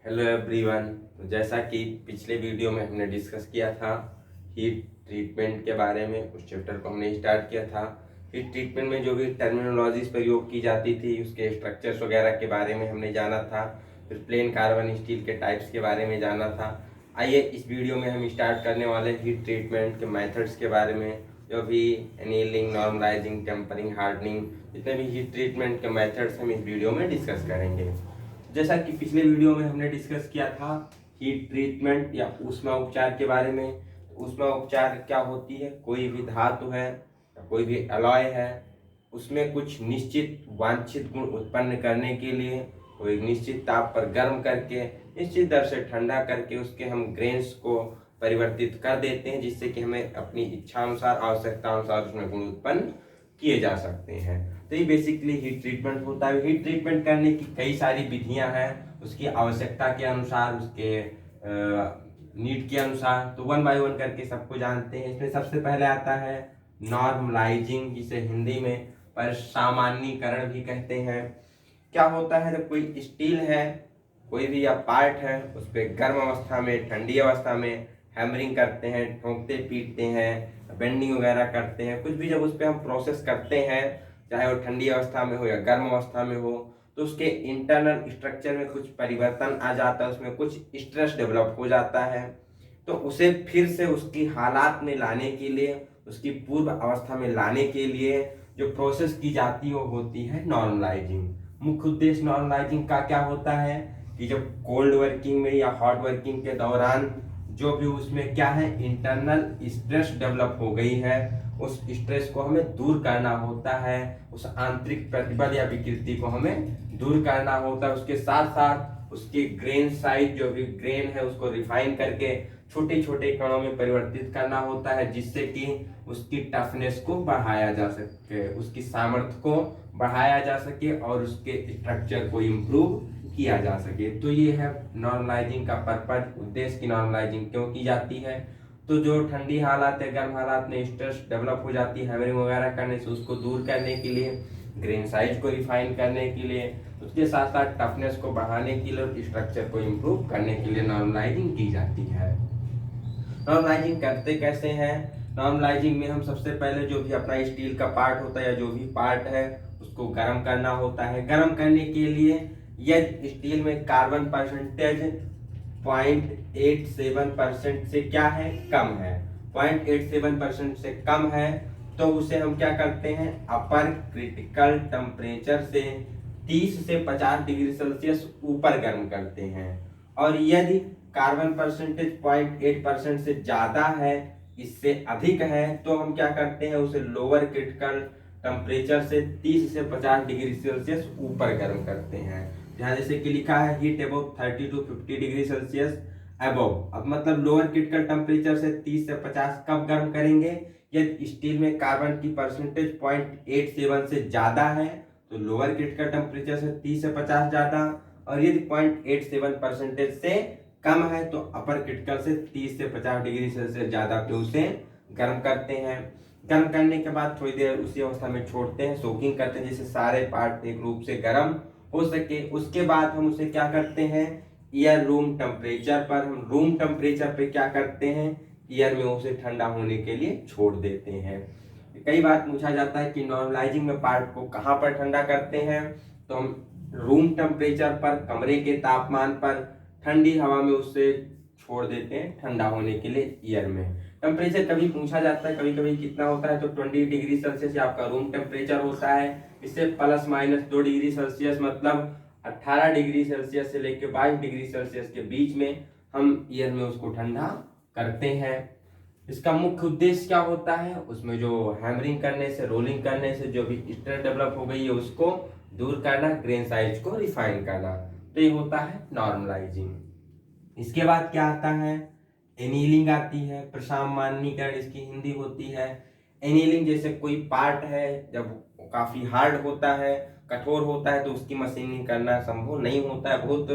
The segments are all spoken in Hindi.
Hello everyone. तो जैसा कि पिछले वीडियो में हमने डिस्कस किया था हीट ट्रीटमेंट के बारे में, उस चैप्टर को हमने स्टार्ट किया था। हीट ट्रीटमेंट में जो भी टर्मिनोलॉजीज प्रयोग की जाती थी, उसके स्ट्रक्चर्स वगैरह के बारे में हमने जाना था। फिर प्लेन कार्बन स्टील के टाइप्स के बारे में जाना था। आइए इस वीडियो में हम स्टार्ट करने वाले हीट ट्रीटमेंट के मेथड्स के बारे में, जो भी एनीलिंग, नॉर्मलाइजिंग, टेम्परिंग, हार्डनिंग, जितने भी हीट ट्रीटमेंट के मेथड्स हम इस वीडियो में डिस्कस करेंगे। जैसा कि पिछले वीडियो में हमने डिस्कस किया था हीट ट्रीटमेंट या ऊष्मा उपचार के बारे में। ऊष्मा उपचार क्या होती है? कोई भी धातु है या कोई भी अलॉय है, उसमें कुछ निश्चित वांछित गुण उत्पन्न करने के लिए वो एक निश्चित ताप पर गर्म करके निश्चित दर से ठंडा करके उसके हम ग्रेन्स को परिवर्तित कर देते हैं, जिससे कि हमें अपनी इच्छा अनुसार, आवश्यकता अनुसार उसमें गुण उत्पन्न किए जा सकते हैं। तो ये बेसिकली हीट ट्रीटमेंट होता है। हीट ट्रीटमेंट करने की कई सारी विधियां हैं, उसकी आवश्यकता के अनुसार, उसके नीड के अनुसार। तो वन बाय वन करके सबको जानते हैं। इसमें सबसे पहले आता है नॉर्मलाइजिंग, जिसे हिंदी में पर सामान्यीकरण भी कहते हैं। क्या होता है? जब कोई स्टील है, कोई भी या पार्ट है, उस पर गर्म अवस्था में, ठंडी अवस्था में हैमरिंग करते हैं, ठोंकते पीटते हैं, बेंडिंग वगैरह करते हैं, कुछ भी जब उस पर हम प्रोसेस करते हैं, चाहे वो ठंडी अवस्था में हो या गर्म अवस्था में हो, तो उसके इंटरनल स्ट्रक्चर में कुछ परिवर्तन आ जाता है, उसमें कुछ स्ट्रेस डेवलप हो जाता है। तो उसे फिर से उसकी हालात में लाने के लिए, उसकी पूर्व अवस्था में लाने के लिए जो प्रोसेस की जाती है वो होती है नॉर्मलाइजिंग। मुख्य उद्देश्य नॉर्मलाइजिंग का क्या होता है कि जब कोल्ड वर्किंग में या हॉट वर्किंग के दौरान जो भी उसमें क्या है, इंटरनल स्ट्रेस डेवलप हो गई है, उस स्ट्रेस को हमें दूर करना होता है, उस आंतरिक प्रतिबल या विकृति को हमें दूर करना होता है। उसके साथ साथ उसके ग्रेन साइज, जो भी ग्रेन है, उसको रिफाइन करके छोटे छोटे कणों में परिवर्तित करना होता है, जिससे कि उसकी टफनेस को बढ़ाया जा सके, उसकी सामर्थ्य को बढ़ाया जा सके और उसके स्ट्रक्चर को इम्प्रूव किया जा सके। तो ये है नॉर्मलाइजिंग का पर्पज, उद्देश्य की नॉर्मलाइजिंग क्यों की जाती है। तो जो ठंडी हालात है, गर्म हालात में स्ट्रेस डेवलप हो जाती है हैमरिंग वगैरह करने से, उसको दूर करने के लिए, ग्रेन साइज को रिफाइन करने के लिए, उसके साथ साथ टफनेस को बढ़ाने के लिए और स्ट्रक्चर को इम्प्रूव करने के लिए नॉर्मलाइजिंग की जाती है। नॉर्मलाइजिंग करते कैसे हैं? नॉर्मलाइजिंग में हम सबसे पहले जो भी अपना स्टील का पार्ट होता है या जो भी पार्ट है, उसको गर्म करना होता है। गर्म करने के लिए यदि स्टील में कार्बन परसेंटेज 0.87% से क्या है, कम है, 0.87% से कम है, तो उसे हम क्या करते हैं, अपर क्रिटिकल टेम्परेचर से 30 से 50 डिग्री सेल्सियस ऊपर गर्म करते हैं। और यदि कार्बन परसेंटेज 0.8% से ज्यादा है, इससे अधिक है, तो हम क्या करते हैं, उसे लोअर क्रिटिकल टेम्परेचर से 30 से 50 डिग्री सेल्सियस ऊपर गर्म करते हैं। यहाँ जैसे कि लिखा है heat above 30 to 50 degree Celsius above. अब मतलब लोअर क्रिटिकल टेम्परेचर से 30 से 50 कब गर्म करेंगे? यदि स्टील में कार्बन की परसेंटेज 0.87 से ज्यादा है तो लोअर क्रिटिकल टेम्परेचर से 30 से 50 ज्यादा, और यदि 0.87% से कम है तो अपर क्रिटिकल से 30 से 50 डिग्री सेल्सियस ज्यादा पे उसे गर्म करते हैं। गर्म करने के बाद थोड़ी देर उसी अवस्था में छोड़ते हैं, सोकिंग करते हैं, जिससे सारे पार्ट एक रूप से गर्म हो सके। उसके बाद हम उसे क्या करते हैं, ईयर रूम टेम्परेचर पर, हम रूम टेम्परेचर पे क्या करते हैं, ईयर में उसे ठंडा होने के लिए छोड़ देते हैं। कई बार पूछा जाता है कि नॉर्मलाइजिंग में पार्ट को कहाँ पर ठंडा करते हैं, तो हम रूम टेम्परेचर पर, कमरे के तापमान पर ठंडी हवा में उसे छोड़ देते हैं ठंडा होने के लिए ईयर में। टेम्परेचर कभी पूछा जाता है, कभी कभी कितना होता है, तो 20 डिग्री सेल्सियस आपका रूम टेम्परेचर होता है। इससे ±2 डिग्री सेल्सियस, मतलब 18 डिग्री सेल्सियस से लेकर 22 डिग्री सेल्सियस के बीच में हम ईयर में उसको ठंडा करते हैं। इसका मुख्य उद्देश्य क्या होता है, उसमें जो हैमरिंग करने से, रोलिंग करने से जो भी स्ट्रेस डेवलप हो गई है उसको दूर करना, ग्रेन साइज को रिफाइन करना। तो ये होता है नॉर्मलाइजिंग। इसके बाद क्या आता है, एनीलिंग आती है, प्रसामान्यीकरण इसकी हिंदी होती है। एनीलिंग जैसे कोई पार्ट है, जब काफी हार्ड होता है, कठोर होता है, तो उसकी मशीनिंग करना संभव नहीं होता है, बहुत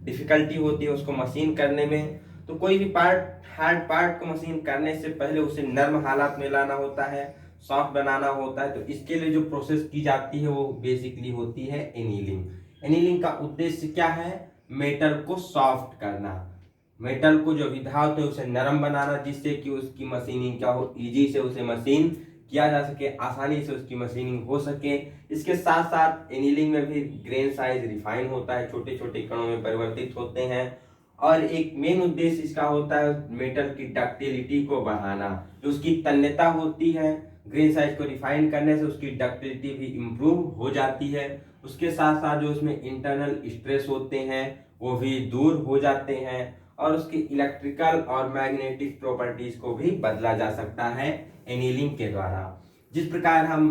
डिफिकल्टी होती है उसको मशीन करने में। तो कोई भी पार्ट, हार्ड पार्ट को मशीन करने से पहले उसे नर्म हालात में लाना होता है, सॉफ्ट बनाना होता है। तो इसके लिए जो प्रोसेस की जाती है वो बेसिकली होती है एनीलिंग। एनीलिंग का उद्देश्य क्या है, मेटल को सॉफ्ट करना, मेटल को जो विधा होते हैं उसे नरम बनाना, जिससे कि उसकी मशीनिंग क्या हो, इजी से उसे मशीन किया जा सके, आसानी से उसकी मशीनिंग हो सके। इसके साथ साथ एनीलिंग में भी ग्रेन साइज रिफाइन होता है, छोटे छोटे कणों में परिवर्तित होते हैं। और एक मेन उद्देश्य इसका होता है मेटल की डक्टिलिटी को बढ़ाना, जो उसकी तन्यता होती है ग्रेन साइज को रिफाइन करने से उसकी डक्टिलिटी भी इम्प्रूव हो जाती है। उसके साथ साथ जो उसमें इंटरनल स्ट्रेस होते हैं वो भी दूर हो जाते हैं, और उसकी इलेक्ट्रिकल और मैग्नेटिक प्रॉपर्टीज को भी बदला जा सकता है एनीलिंग के द्वारा। जिस प्रकार हम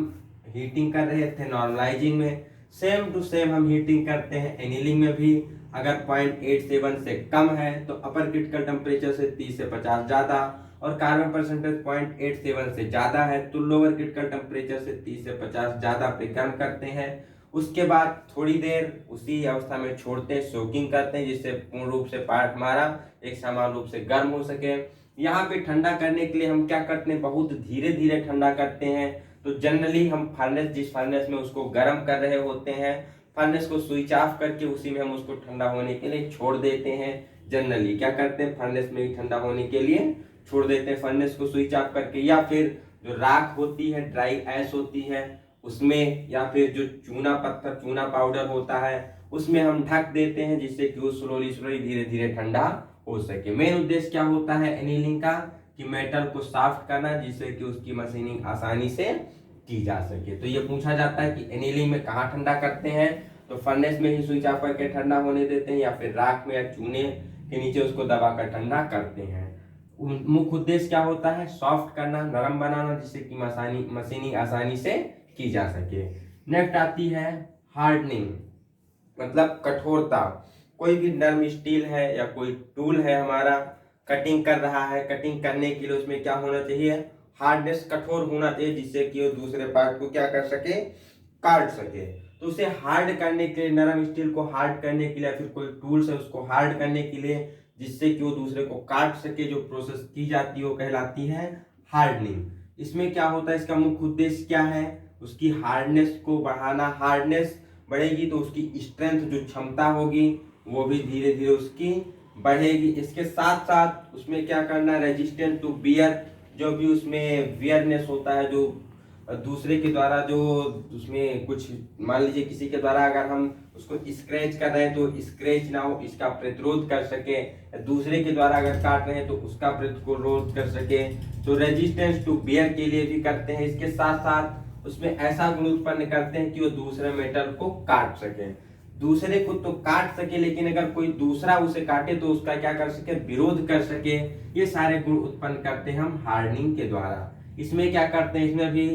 हीटिंग कर रहे थे नॉर्मलाइजिंग में, सेम टू सेम हम हीटिंग करते हैं एनीलिंग में भी। अगर 0.87 से कम है तो अपर क्रिटिकल टेम्परेचर से 30 से 50 ज्यादा, और कार्बन परसेंटेज 0.87 से ज्यादा है तो लोअर क्रिटिकल टेम्परेचर से 30 से 50 ज्यादा पे गर्म करते हैं। उसके बाद थोड़ी देर उसी अवस्था में छोड़ते हैं, सोकिंग करते हैं, जिससे पूर्ण रूप से पार्ट हमारा एक समान रूप से गर्म हो सके। यहाँ पे ठंडा करने के लिए हम क्या करते हैं, बहुत धीरे धीरे ठंडा करते हैं। तो जनरली हम फर्नेस, जिस फर्नेस में उसको गर्म कर रहे होते हैं, फर्नेस को स्विच ऑफ करके उसी में हम उसको ठंडा होने के लिए छोड़ देते हैं। जनरली क्या करते हैं, फर्नेस में ही ठंडा होने के लिए छोड़ देते हैं फर्नेस को स्विच ऑफ करके, या फिर जो राख होती है, ड्राई ऐश होती है उसमें, या फिर जो चूना पत्थर, चूना पाउडर होता है उसमें हम ढक देते हैं, जिससे कि वो स्लोली स्लोली धीरे धीरे ठंडा हो सके। मेन उद्देश्य क्या होता है एनीलिंग का, कि मेटल को सॉफ्ट करना, जिससे कि उसकी मशीनिंग आसानी से की जा सके। तो ये पूछा जाता है कि एनीलिंग में कहाँ ठंडा करते हैं, तो फर्नेस में ही स्विच ऑफ करके ठंडा होने देते हैं, या फिर राख में या चूने के नीचे उसको दबाकर ठंडा करते हैं। मुख्य उद्देश्य क्या होता है, सॉफ्ट करना, नरम बनाना, जिससे कि मशीनिंग आसानी से की जा सके। नेक्स्ट आती है हार्डनिंग, मतलब कठोरता। कोई भी नरम स्टील है या कोई टूल है हमारा, कटिंग कर रहा है, कटिंग करने के लिए उसमें क्या होना चाहिए, हार्डनेस, कठोर होना चाहिए, जिससे कि वो दूसरे पार्ट को क्या कर सके, काट सके। तो उसे हार्ड करने के लिए, नरम स्टील को हार्ड करने के लिए, फिर कोई टूल्स है उसको हार्ड करने के लिए, जिससे कि वो दूसरे को काट सके, जो प्रोसेस की जाती है वो कहलाती है हार्डनिंग। इसमें क्या होता है, इसका मुख्य उद्देश्य क्या है, उसकी हार्डनेस को बढ़ाना। हार्डनेस बढ़ेगी तो उसकी स्ट्रेंथ, जो क्षमता होगी, वो भी धीरे धीरे उसकी बढ़ेगी। इसके साथ साथ उसमें क्या करना, रेजिस्टेंट टू बियर, जो भी उसमें वियरनेस होता है, जो दूसरे के द्वारा, जो उसमें कुछ, मान लीजिए किसी के द्वारा अगर हम उसको स्क्रैच कर रहे हैं तो स्क्रैच ना हो, इसका प्रतिरोध कर सके। दूसरे के द्वारा अगर काट रहे हैं तो उसका प्रतिरोध कर सके। तो रेजिस्टेंस टू बियर के लिए भी करते हैं। इसके साथ साथ उसमें ऐसा गुण उत्पन्न करते हैं कि वो दूसरे मेटल को काट सके। दूसरे को तो काट सके, लेकिन अगर कोई दूसरा उसे काटे तो उसका क्या कर सके, विरोध कर सके। ये सारे गुण उत्पन्न करते हैं हम हार्डनिंग के द्वारा। इसमें क्या करते हैं, इसमें भी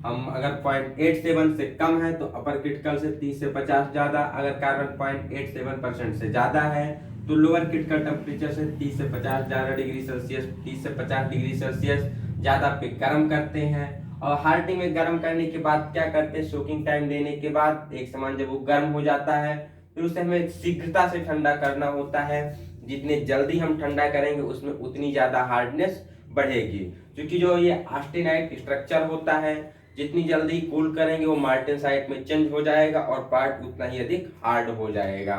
हम अगर 0.87 से कम है तो अपर क्रिटिकल से 30 से 50 ज्यादा, अगर कार्बन 0.87% से ज्यादा है तो लोअर क्रिटिकल टेम्परेचर से 30 से 50 ज्यादा डिग्री सेल्सियस, 30 से 50 डिग्री सेल्सियस ज्यादा पे गर्म करते हैं। और हार्डनिंग में गर्म करने के बाद क्या करते हैं, सोकिंग टाइम देने के बाद एक समान जब वो गर्म हो जाता है फिर उसे हमें शीघ्रता से ठंडा करना होता है। जितने जल्दी हम ठंडा करेंगे उसमें उतनी ज्यादा हार्डनेस बढ़ेगी, क्योंकि जो ये ऑस्टेनाइट स्ट्रक्चर होता है, जितनी जल्दी कूल करेंगे वो मार्टेनसाइट में चेंज हो जाएगा और पार्ट उतना ही अधिक हार्ड हो जाएगा।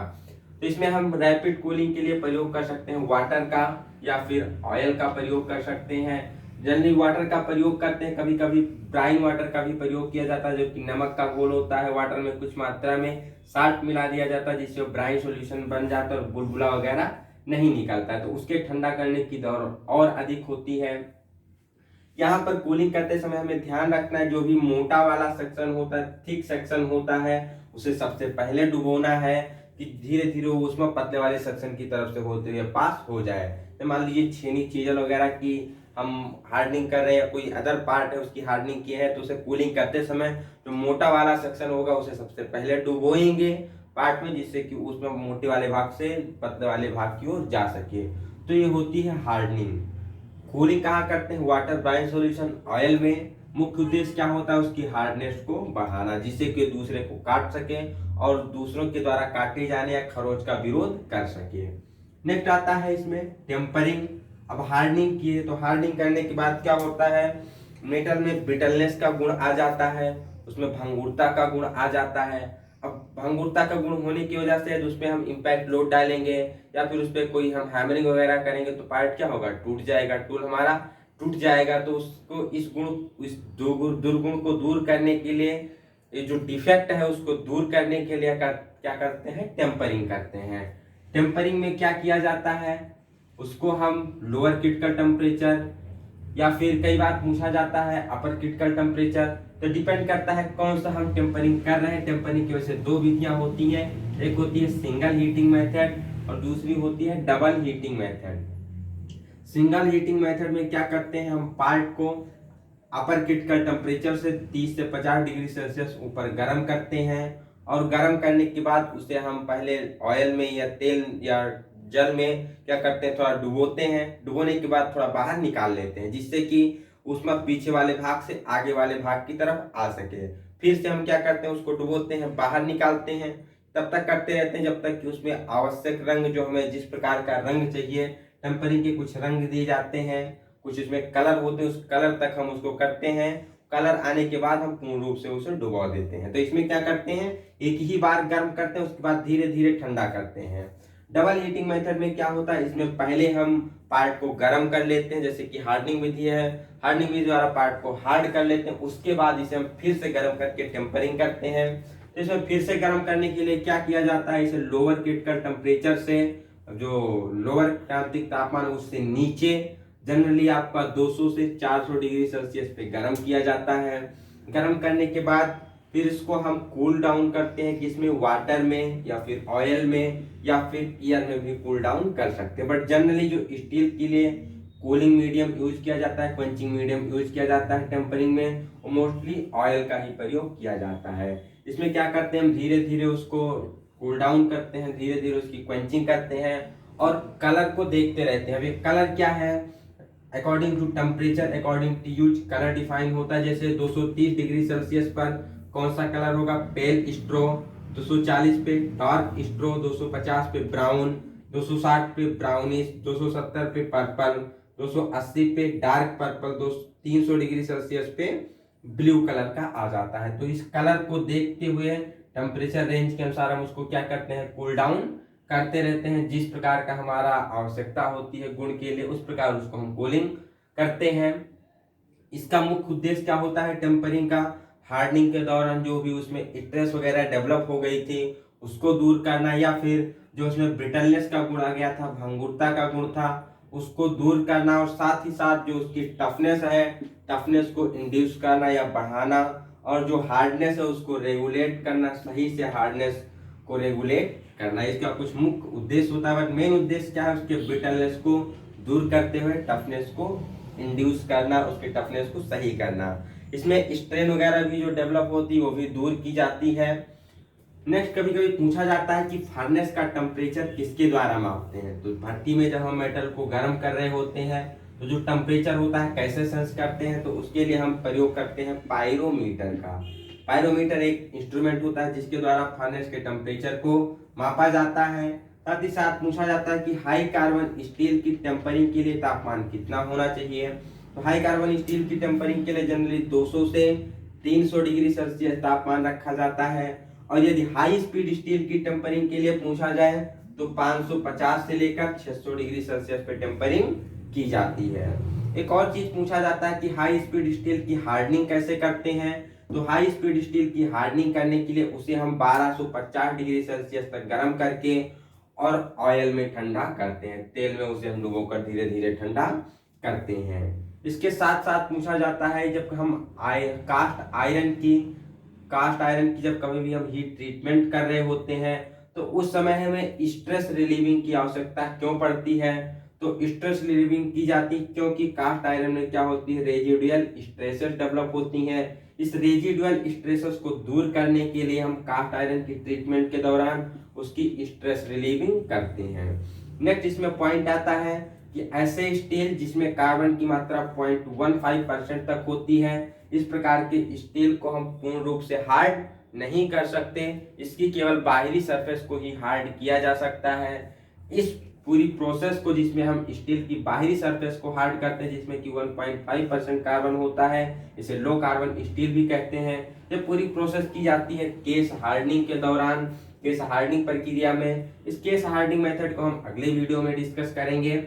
तो इसमें हम रैपिड कूलिंग के लिए प्रयोग कर सकते हैं वाटर का, या फिर ऑयल का प्रयोग कर सकते हैं। जनरली वाटर का प्रयोग करते हैं, कभी कभी ब्राइन वाटर का भी प्रयोग किया जाता है, जो कि नमक का घोल होता है, वाटर में कुछ मात्रा में साल्ट मिला दिया जाता है, जिससे ब्राइन सॉल्यूशन बन जाता है और बुलबुला वगैरह नहीं निकलता है, तो उसके ठंडा करने की दर और अधिक होती है। यहाँ पर कूलिंग करते समय हमें ध्यान रखना है, जो भी मोटा वाला सेक्शन होता है, थिक सेक्शन होता है, उसे सबसे पहले डुबोना है, कि धीरे धीरे वो उसमें पतले वाले सेक्शन की तरफ से होते हुए पास हो जाए। तो मान लीजिए छेनी चीजल वगैरह की हम हार्डनिंग कर रहे हैं, कोई अदर पार्ट है उसकी हार्डनिंग की है, तो उसे कूलिंग करते समय जो मोटा वाला सेक्शन होगा उसे सबसे पहले डुबोएंगे पार्ट में, जिससे कि उसमें मोटे वाले भाग से पतले वाले भाग की ओर जा सके। तो ये होती है हार्डनिंग। कूलिंग कहाँ करते हैं, वाटर ब्राइन सॉल्यूशन ऑयल में। मुख्य उद्देश्य क्या होता है, उसकी हार्डनेस को बढ़ाना, जिससे कि दूसरे को काट सके और दूसरों के द्वारा काटे जाने या खरोच का विरोध कर सके। नेक्स्ट आता है इसमें टेम्परिंग। अब हार्डनिंग किए तो हार्डनिंग करने के बाद क्या होता है, मेटल में ब्रिटलनेस का गुण आ जाता है, उसमें भंगुरता का गुण आ जाता है। अब भंगुरता का गुण होने की वजह से उस पर हम इम्पैक्ट लोड डालेंगे या फिर उस पर कोई हम हैमरिंग वगैरह करेंगे तो पार्ट क्या होगा, टूट जाएगा, टूल हमारा टूट जाएगा। तो उसको इस दुर्गुण को दूर करने के लिए, ये जो डिफेक्ट है उसको दूर करने के लिए क्या करते हैं, टेम्परिंग करते हैं। टेम्परिंग में क्या किया जाता है, उसको हम लोअर क्रिटिकल टेम्परेचर या फिर कई बार पूछा जाता है अपर क्रिटिकल टेम्परेचर, तो डिपेंड करता है कौन सा हम टेम्परिंग कर रहे हैं। टेम्परिंग की वजह से दो विधियां होती हैं, एक होती है सिंगल हीटिंग मेथड और दूसरी होती है double heating method. Single heating method में क्या करते हैं, हम पार्ट को अपर क्रिटिकल टेम्परेचर से 30 से 50 डिग्री सेल्सियस ऊपर गर्म करते हैं और गर्म करने के बाद उसे हम पहले ऑयल में या तेल या जल में क्या करते हैं, थोड़ा डुबोते हैं। डुबोने के बाद थोड़ा बाहर निकाल लेते हैं जिससे कि उसमें पीछे वाले भाग से आगे वाले भाग की तरफ आ सके। फिर से हम क्या करते हैं, उसको डुबोते हैं, बाहर निकालते हैं, तब तक करते रहते हैं जब तक कि उसमें आवश्यक रंग, जो हमें जिस प्रकार का रंग चाहिए, टेम्परिंग के कुछ रंग दिए जाते हैं, कुछ इसमें कलर होते हैं, उस कलर तक हम उसको करते हैं। कलर आने के बाद हम पूर्ण रूप से उसे डुबा देते हैं। तो इसमें क्या करते हैं, एक ही बार गर्म करते हैं, उसके बाद धीरे धीरे ठंडा करते हैं। डबल हीटिंग मेथड में क्या होता है, इसमें पहले हम पार्ट को गर्म कर लेते हैं, जैसे कि हार्डनिंग विधि है, हार्डनिंग विधि द्वारा पार्ट को हार्ड कर लेते हैं, उसके बाद इसे हम फिर से गर्म करके टेम्परिंग करते हैं। तो इसमें फिर से गर्म करने के लिए क्या किया जाता है, इसे लोअर क्रिटिकल टेम्परेचर से, जो लोअर क्रांतिक तापमान उससे नीचे, जनरली आपका 200 से 400 डिग्री सेल्सियस पे गर्म किया जाता है। गर्म करने के बाद फिर इसको हम कूल डाउन करते हैं, कि इसमें वाटर में या फिर ऑयल में या फिर एयर में भी कूल डाउन कर सकते हैं। बट जनरली जो स्टील के लिए कूलिंग मीडियम यूज किया जाता है, क्वंचिंग मीडियम यूज किया जाता है टेम्परिंग में, और मोस्टली ऑयल का ही प्रयोग किया जाता है। इसमें क्या करते हैं, हम धीरे धीरे उसको कूल डाउन करते हैं, धीरे धीरे उसकी क्वंचिंग करते हैं और कलर को देखते रहते हैं। अभी कलर क्या है, according to temperature, according to use colour define होता है। जैसे 230 डिग्री सेल्सियस पर कौन सा कलर होगा, पेल स्ट्रो, 240 पे डार्क स्ट्रो, 250 पे ब्राउन, 260 पे ब्राउनिश, 270 पे पर्पल, 280 पे डार्क पर्पल, 300 डिग्री सेल्सियस पे ब्लू कलर का आ जाता है। तो इस कलर को देखते हुए टेम्परेचर रेंज के अनुसार हम उसको क्या करते हैं, कूल डाउन करते रहते हैं। जिस प्रकार का हमारा आवश्यकता होती है गुण के लिए, उस प्रकार उसको हम कूलिंग करते हैं। इसका मुख्य उद्देश्य क्या होता है टेम्परिंग का, हार्डनिंग के दौरान जो भी उसमें स्ट्रेस वगैरह डेवलप हो गई थी उसको दूर करना, या फिर जो उसमें ब्रिटलनेस का गुण आ गया था, भंगुरता का गुण था, उसको दूर करना, और साथ ही साथ जो उसकी टफनेस है, टफनेस को इंड्यूस करना या बढ़ाना, और जो हार्डनेस है उसको रेगुलेट करना, सही से हार्डनेस को रेगुलेट करना। इसका कुछ मुख्य उद्देश्य होता है। बट मेन उद्देश्य क्या है, उसके ब्रिटलनेस को दूर करते हुए टफनेस को इंड्यूस करना, उसके टफनेस को सही करना। इसमें स्ट्रेन वगैरह भी जो डेवलप होती है वो भी दूर की जाती है। नेक्स्ट, कभी कभी पूछा जाता है कि फर्नेस का टेम्परेचर किसके द्वारा मापते हैं। तो भट्टी में जब हम मेटल को गर्म कर रहे होते हैं तो जो टेम्परेचर होता है कैसे सेंस करते हैं, तो उसके लिए हम प्रयोग करते हैं पायरोमीटर का। पायरोमीटर एक इंस्ट्रूमेंट होता है जिसके द्वारा फर्नेस के टेम्परेचर को मापा जाता है। साथ ही साथ पूछा जाता है कि हाई कार्बन स्टील की टेम्परिंग के लिए तापमान कितना होना चाहिए। तो हाई कार्बन स्टील की टेम्परिंग के लिए जनरली 200 से 300 डिग्री सेल्सियस तापमान रखा जाता है, और यदि हाई स्पीड स्टील की टेम्परिंग के लिए पूछा जाए तो 550 से लेकर 600 डिग्री सेल्सियस पे टेम्परिंग की जाती है। एक और चीज पूछा जाता है कि हाई स्पीड स्टील की हार्डनिंग कैसे करते हैं। तो हाई स्पीड स्टील की हार्डनिंग करने के लिए उसे हम 1250 डिग्री सेल्सियस तक गर्म करके और ऑयल में ठंडा करते हैं, तेल में उसे हम डुबोकर धीरे धीरे ठंडा करते हैं। इसके साथ साथ पूछा जाता है जब हम कास्ट आयरन की जब कभी भी हम हीट ट्रीटमेंट कर रहे होते हैं तो उस समय हमें स्ट्रेस रिलीविंग की आवश्यकता क्यों पड़ती है। तो स्ट्रेस रिलीविंग की जाती है क्योंकि कास्ट आयरन में क्या होती है, रेजिडुअल स्ट्रेसेस डेवलप होती हैं। इस रेजिडुअल स्ट्रेसेस को दूर करने के लिए हम कास्ट आयरन की ट्रीटमेंट के दौरान उसकी स्ट्रेस रिलीविंग करते हैं। नेक्स्ट इसमें पॉइंट आता है कि ऐसे स्टील जिसमें कार्बन की मात्रा 0.15% तक होती है, इस प्रकार के स्टील को हम पूर्ण रूप से हार्ड नहीं कर सकते, इसकी केवल बाहरी सरफेस को ही हार्ड किया जा सकता है। इस पूरी प्रोसेस को, जिसमें हम स्टील की बाहरी सरफेस को हार्ड करते हैं, जिसमें कि 1.5% कार्बन होता है, इसे लो कार्बन स्टील भी कहते हैं। ये पूरी प्रोसेस की जाती है केस हार्डनिंग के दौरान, केस हार्डनिंग प्रक्रिया में। इस केस हार्डनिंग मेथड को हम अगले वीडियो में डिस्कस करेंगे।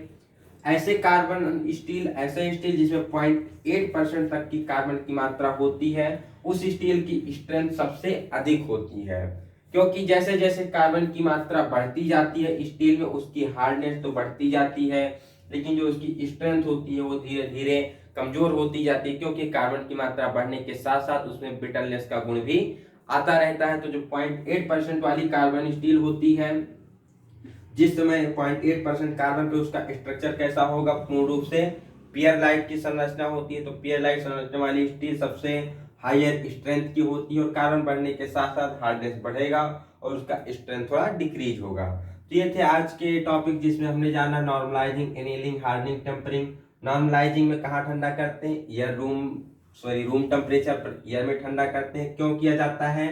ऐसे ऐसे स्टील जिसमें 0.8% तक की कार्बन की मात्रा होती है, उस स्टील की स्ट्रेंथ सबसे अधिक होती है, क्योंकि जैसे जैसे कार्बन की मात्रा बढ़ती जाती है स्टील में, उसकी हार्डनेस तो बढ़ती जाती है, लेकिन जो उसकी स्ट्रेंथ होती है वो धीरे धीरे कमजोर होती जाती है, क्योंकि कार्बन की मात्रा बढ़ने के साथ साथ उसमें ब्रिटलनेस का गुण भी आता रहता है। तो जो 0.8% वाली कार्बन स्टील होती है, जिस समय 0.8% कार्बन पे उसका स्ट्रक्चर कैसा होगा, पूर्ण रूप से पियर लाइट की संरचना होती है। तो पियर लाइट संरचना वाली स्टील सबसे हायर स्ट्रेंथ की होती है, और कार्बन बढ़ने के साथ साथ हार्डनेस बढ़ेगा और उसका स्ट्रेंथ थोड़ा डिक्रीज होगा। तो ये थे आज के टॉपिक, जिसमें हमने जाना normalising, annealing, hardening, tempering. Normalising में कहाँ ठंडा करते हैं, रूम टेम्परेचर पर एयर में ठंडा करते हैं। क्यों किया जाता है,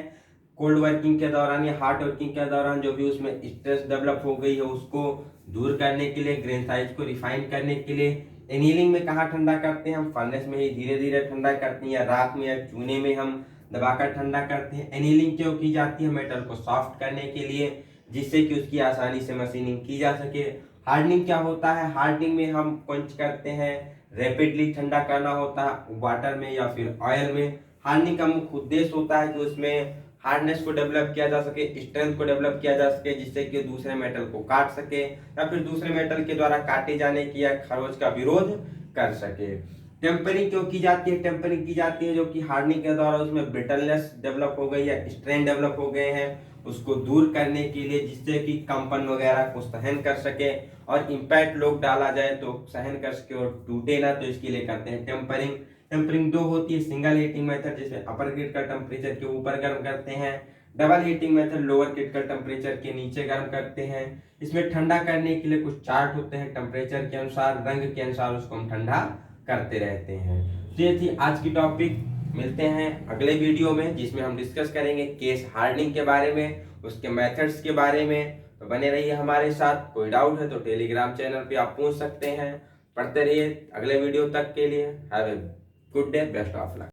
कोल्ड वर्किंग के दौरान या हॉट वर्किंग के दौरान जो भी उसमें स्ट्रेस डेवलप हो गई है उसको दूर करने के लिए, ग्रेन साइज को रिफाइन करने के लिए। एनीलिंग में कहाँ ठंडा करते हैं, हम फर्नेस में ही धीरे धीरे ठंडा करते हैं, या राख में या चूने में हम दबाकर ठंडा करते हैं। एनीलिंग क्यों की जाती है, मेटल को सॉफ्ट करने के लिए, जिससे कि उसकी आसानी से मशीनिंग की जा सके। हार्डनिंग क्या होता है, हार्डनिंग में हम कुछ करते हैं, रैपिडली ठंडा करना होता है वाटर में या फिर ऑयल में। हार्डनिंग का मुख्य उद्देश्य होता है कि उसमें हार्डनेस को डेवलप किया जा सके, स्ट्रेंथ को डेवलप किया जा सके, जिससे कि दूसरे मेटल को काट सके, या फिर दूसरे मेटल के द्वारा काटे जाने की या खरोच का विरोध कर सके। टेम्परिंग क्यों की जाती है, टेम्परिंग की जाती है जो कि हार्डनिंग के द्वारा उसमें ब्रिटलनेस डेवलप हो गई या स्ट्रेन डेवलप हो गए हैं, उसको दूर करने के लिए, जिससे कि कंपन वगैरह को सहन कर सके, और इम्पैक्ट लोग डाला जाए तो सहन कर सके और टूटे ना, तो इसके लिए करते हैं टेम्परिंग। टेम्परिंग दो होती है, सिंगल हीटिंग मेथड जिसमें अपर ग्रेड का टेम्परेचर के ऊपर गर्म करते हैं, double heating method lower grade का टेम्परेचर के नीचे गर्म करते हैं। इसमें ठंडा करने के लिए कुछ चार्ट होते हैं, टेम्परेचर के अनुसार, रंग के अनुसार उसको हम ठंडा करते रहते हैं। तो ये थी आज की टॉपिक। मिलते हैं अगले वीडियो में, जिसमें हम डिस्कस करेंगे केस हार्डनिंग के बारे में, उसके मेथड्स के बारे में। तो बने रहिए हमारे साथ। कोई डाउट है तो टेलीग्राम चैनल पे आप पूछ सकते हैं। पढ़ते रहिए। अगले वीडियो तक के लिए have a good day, best of luck.